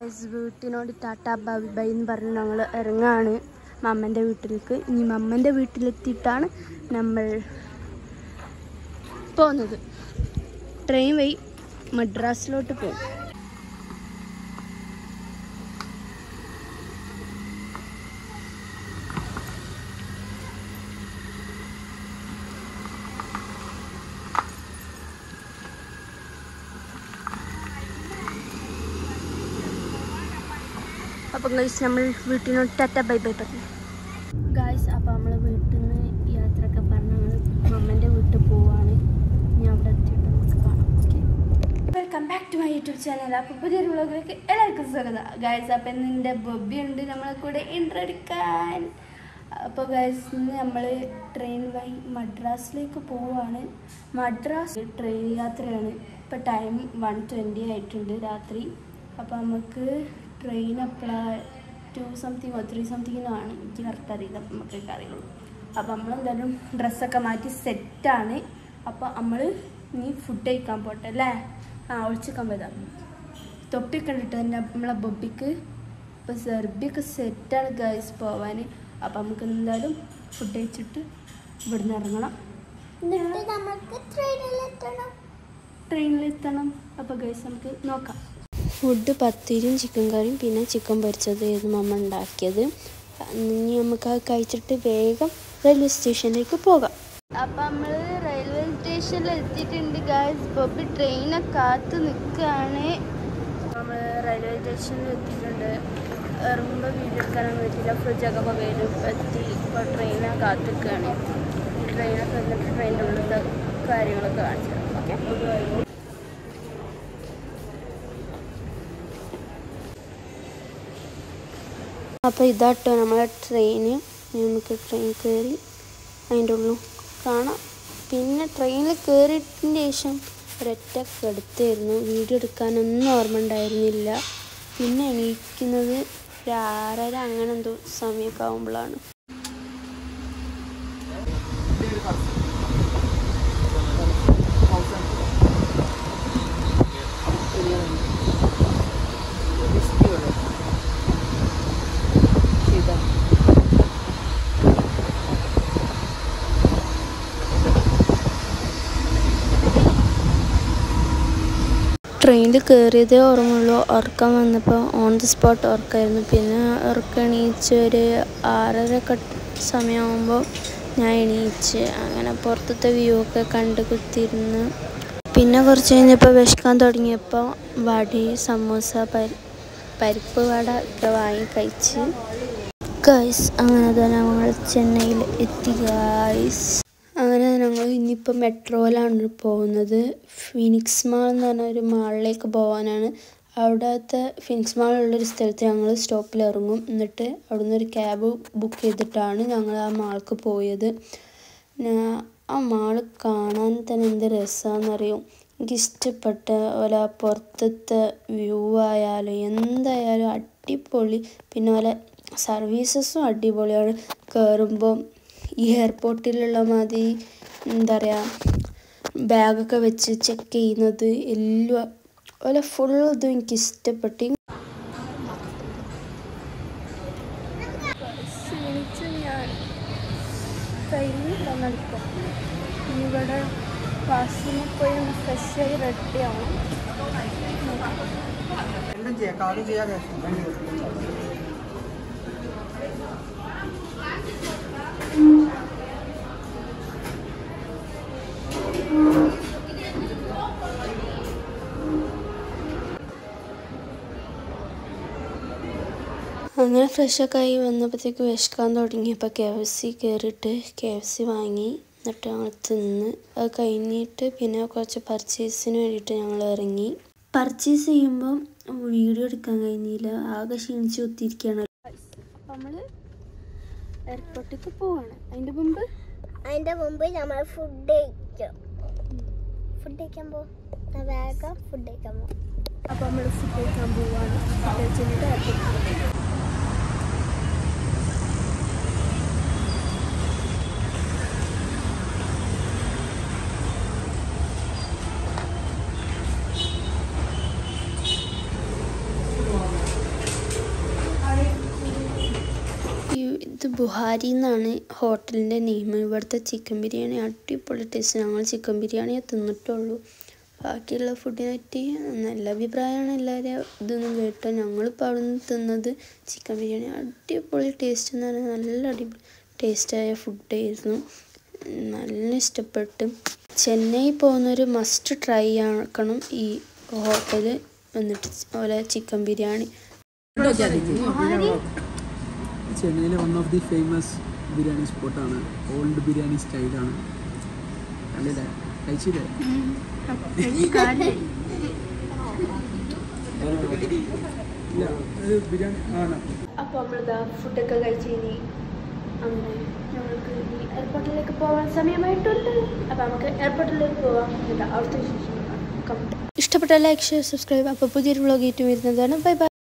Guys വീട്ടിനോട് tata bye bye എന്ന് പറഞ്ഞ് ഞങ്ങൾ ഇറങ്ങാണ് മമ്മൻ്റെ വീട്ടിലേക്ക്. ഇനി മമ്മൻ്റെ വീട്ടിലെത്തിയിട്ടാണ് നമ്മൾ പോകുന്നത്. ട്രെയിൻ വഴി മദ്രാസിലോട്ട് പോകും. അപ്പം ഗൈസ് നമ്മൾ വീട്ടിനോട് ടാറ്റാ ബൈ ബൈ പറഞ്ഞു. ഗൈസ് അപ്പോൾ നമ്മൾ വീട്ടിൽ നിന്ന് യാത്രയൊക്കെ പറഞ്ഞ് ഞങ്ങൾ മമ്മൻ്റെ വീട്ടിൽ പോവാണ്. ഞാൻ അവിടെ എത്തിയിട്ട് നമുക്ക് കാണാം. Okay, welcome back to my YouTube channel. അപ്പോൾ പുതിയൊരു വ്ളോഗിലേക്ക് എല്ലാവർക്കും സ്വാഗതം. ഗൈസ് അപ്പോൾ ഇന്ന് എൻ്റെ ബൊബി ഉണ്ട് നമ്മളെ കൂടെ ഇൻട്രോ എടുക്കാൻ. അപ്പോൾ ഗൈസ് ഇന്ന് നമ്മൾ ട്രെയിൻ വഴി മദ്രാസിലേക്ക് പോവുകയാണ്. മദ്രാസ് ട്രെയിൻ യാത്രയാണ്. ഇപ്പോൾ ടൈം 1:20 ആയിട്ടുണ്ട് രാത്രി. അപ്പോൾ നമുക്ക് ട്രെയിൻ എപ്പോഴാണ് 2 something or 3 something ആണ്, എനിക്ക് കറക്റ്റ് അറിയില്ല, നമുക്കൊക്കെ അറിയുള്ളൂ. അപ്പോൾ നമ്മളെന്തായാലും ഡ്രസ്സൊക്കെ മാറ്റി സെറ്റാണ്. അപ്പോൾ നമ്മൾ ഇനി ഫുഡ് കഴിക്കാൻ പോട്ടെ അല്ലേ? ഒളിച്ചിക്കാൻ പോയതാ. തൊപ്പിയൊക്കെ ഇട്ടിട്ട് നമ്മളെ ബൊബിക്ക്. അപ്പോൾ സെർബിയൊക്കെ സെറ്റാണ് ഗൈസ് പോവാൻ. അപ്പോൾ നമുക്ക് എന്തായാലും ഫുഡ് കഴിച്ചിട്ട് ഇവിടുന്ന് ഇറങ്ങണം. ട്രെയിനിലെത്തണം. അപ്പോൾ ഗൈസ് നമുക്ക് നോക്കാം. ഫുഡ് പത്തിരിയും ചിക്കൻ കറിയും പിന്നെ ചിക്കൻ പൊരിച്ചതായിരുന്നു മമ്മ ഉണ്ടാക്കിയത്. ഇനി നമുക്ക് അത് കഴിച്ചിട്ട് വേഗം റെയിൽവേ സ്റ്റേഷനിലേക്ക് പോകാം. അപ്പം നമ്മൾ റെയിൽവേ സ്റ്റേഷനിൽ എത്തിയിട്ടുണ്ട് ഗൈസ്. ബൊബി ട്രെയിനെ കാത്ത് നിൽക്കുകയാണ്. നമ്മൾ റെയിൽവേ സ്റ്റേഷനിൽ എത്തിയിട്ടുണ്ട്. ഇറങ്ങുമ്പോൾ വീഡിയോ എടുക്കാനൊന്നും പറ്റില്ല, ഫ്രിഡ്ജൊക്കെ ഇപ്പോൾ വരും എത്തി. ഇപ്പോൾ ട്രെയിനെ കാത്ത് നിൽക്കുകയാണ്. ട്രെയിനൊക്കെ വന്നിട്ട് ട്രെയിനിൻ്റെ ഉള്ളിലത്തെ കാര്യങ്ങളൊക്കെ കാണിച്ചു തരാം. ഓക്കെ, അപ്പോൾ ഇതാട്ടോ നമ്മളെ ട്രെയിന്. നമുക്ക് ട്രെയിൻ കയറി അതിൻ്റെ ഉള്ളിൽ കാണാം. പിന്നെ ട്രെയിനിൽ കയറിയതിന് ശേഷം ഒരൊറ്റ കിടത്തായിരുന്നു. വീഡിയോ എടുക്കാനൊന്നും ഓർമ്മ ഉണ്ടായിരുന്നില്ല. പിന്നെ എണീക്കുന്നത് 6:30 അങ്ങനെ എന്തോ സമയമൊക്കെ ആകുമ്പോഴാണ്. ട്രെയിനിൽ കയറിയതേ ഓർമ്മയുള്ളൂ. ഉറക്കം വന്നപ്പോൾ ഓൺ ദി സ്പോട്ട് ഉറക്കമായിരുന്നു. പിന്നെ ഉറക്കം എണീച്ച് ഒരു 6:30 സമയമാകുമ്പോൾ ഞാൻ എണീച്ച് അങ്ങനെ പുറത്തത്തെ വ്യൂ ഒക്കെ കണ്ട് കുത്തിയിരുന്ന്. പിന്നെ കുറച്ച് കഴിഞ്ഞപ്പോൾ വിശക്കാൻ തുടങ്ങിയപ്പോൾ വടി, സമൂസ, പരിപ്പ് വട ഒക്കെ വാങ്ങി കഴിച്ച് ഗൈസ്. അങ്ങനെ തന്നെ ഞങ്ങൾ ചെന്നൈയിൽ എത്തി ഗൈസ്. അങ്ങനെ ഞങ്ങൾ ഇനിയിപ്പോൾ മെട്രോയിലാണ് പോകുന്നത്. ഫിനിക്സ് മാൾ എന്ന് പറഞ്ഞ ഒരു മാളിലേക്ക് പോകാനാണ്. അവിടുത്തെ ഫിനിക്സ് മാളുള്ളൊരു സ്ഥലത്ത് ഞങ്ങൾ സ്റ്റോപ്പിൽ ഇറങ്ങും. എന്നിട്ട് അവിടെ നിന്നൊരു ക്യാബ് ബുക്ക് ചെയ്തിട്ടാണ് ഞങ്ങൾ ആ മാൾക്ക് പോയത്. ആ മാള് കാണാൻ തന്നെ എന്ത് രസമാണെന്നറിയും. എനിക്കിഷ്ടപ്പെട്ട പോലെ പുറത്തത്തെ വ്യൂ ആയാലും എന്തായാലും അടിപൊളി. പിന്നെ പോലെ സർവീസസും അടിപൊളിയാണ്. കയറുമ്പം ഈ എയർപോർട്ടിലുള്ള മാതിരി എന്താ പറയുക, ബാഗൊക്കെ വെച്ച് ചെക്ക് ചെയ്യുന്നത് എല്ലാം അതുപോലെ ഫുൾ ഇതും എനിക്കിഷ്ടപ്പെട്ടു. ഞാൻ കഴിഞ്ഞ് തന്നെടുക്കാം. ഇനി ഇവിടെ ക്ലാസ്സിന് പോയി ഫ്രഷായി റെഡി ആവണം. അങ്ങനെ ഫ്രഷൊക്കെ ആയി വന്നപ്പോഴത്തേക്ക് വിശക്കാൻ തുടങ്ങിയപ്പോൾ KFC കയറിയിട്ട് KFC വാങ്ങി. എന്നിട്ട് ഞങ്ങൾ തിന്ന് അത് കഴിഞ്ഞിട്ട് പിന്നെ കുറച്ച് പർച്ചേസിന് വേണ്ടിയിട്ട് ഞങ്ങൾ ഇറങ്ങി. പർച്ചേസ് ചെയ്യുമ്പം വീഡിയോ എടുക്കാൻ കഴിഞ്ഞില്ല, ആകെ ക്ഷീണിച്ച് കുത്തിയിരിക്കുകയാണ്. അപ്പം നമ്മൾ എയർപോർട്ടിലേക്ക് പോവാണ്. അതിൻ്റെ മുമ്പ് നമ്മൾ ഫുഡ് കഴിക്കാൻ പോകും. അപ്പോൾ നമ്മൾ ഫുഡ് കഴിക്കാൻ പോവാണ്. ഫുഡ് കഴിച്ചിട്ട് എയർപോർട്ടിൽ ഇത് ബുഹാരി എന്നാണ് ഹോട്ടലിൻ്റെ നെയിം. ഇവിടുത്തെ ചിക്കൻ ബിരിയാണി അടിപൊളി ടേസ്റ്റ്. ഞങ്ങൾ ചിക്കൻ ബിരിയാണിയെ തിന്നിട്ടുള്ളൂ. ബാക്കിയുള്ള ഫുഡിനെ പറ്റി നല്ല അഭിപ്രായമാണ് എല്ലാവരും ഇതൊന്നും കേട്ടോ. ഞങ്ങളിപ്പോൾ അവിടെ നിന്ന് തിന്നത് ചിക്കൻ ബിരിയാണി അടിപൊളി ടേസ്റ്റ് എന്ന് പറഞ്ഞാൽ നല്ല അടിപൊളി ടേസ്റ്റായ ഫുഡായിരുന്നു. നല്ല ഇഷ്ടപ്പെട്ട്. ചെന്നൈ പോകുന്നൊരു മസ്റ്റ് ട്രൈ ആക്കണം ഈ ഹോട്ടൽ വന്നിട്ട് ഓലെ ചിക്കൻ ബിരിയാണി. ചെന്നൈയിലെ one of the famous biryani സ്പോട്ടാണ്. ഓൾഡ് ബിരിയാണി സ്റ്റൈലാണ്. കണ്ടില്ലേ? കഴിച്ചില്ലേ? ബിരിയാണി ആണ്. അപ്പോൾ നമ്മളിതാ ഫുഡൊക്കെ കഴിച്ച് ഇനി അങ്ങനെ ഞങ്ങൾക്ക് ഇനി എയർപോർട്ടിലേക്ക് പോകാൻ സമയമായിട്ടുണ്ട്. അപ്പോൾ നമുക്ക് എയർപോർട്ടിലേക്ക് പോകാം. അവിടുത്തെ വിശേഷം ഇഷ്ടപ്പെട്ട ലൈക്ക് ഷെയർ സബ്സ്ക്രൈബ്. അപ്പോൾ പുതിയൊരു വ്ളോഗ് ആയിട്ട് വരുന്നതാണ്. Bye bye.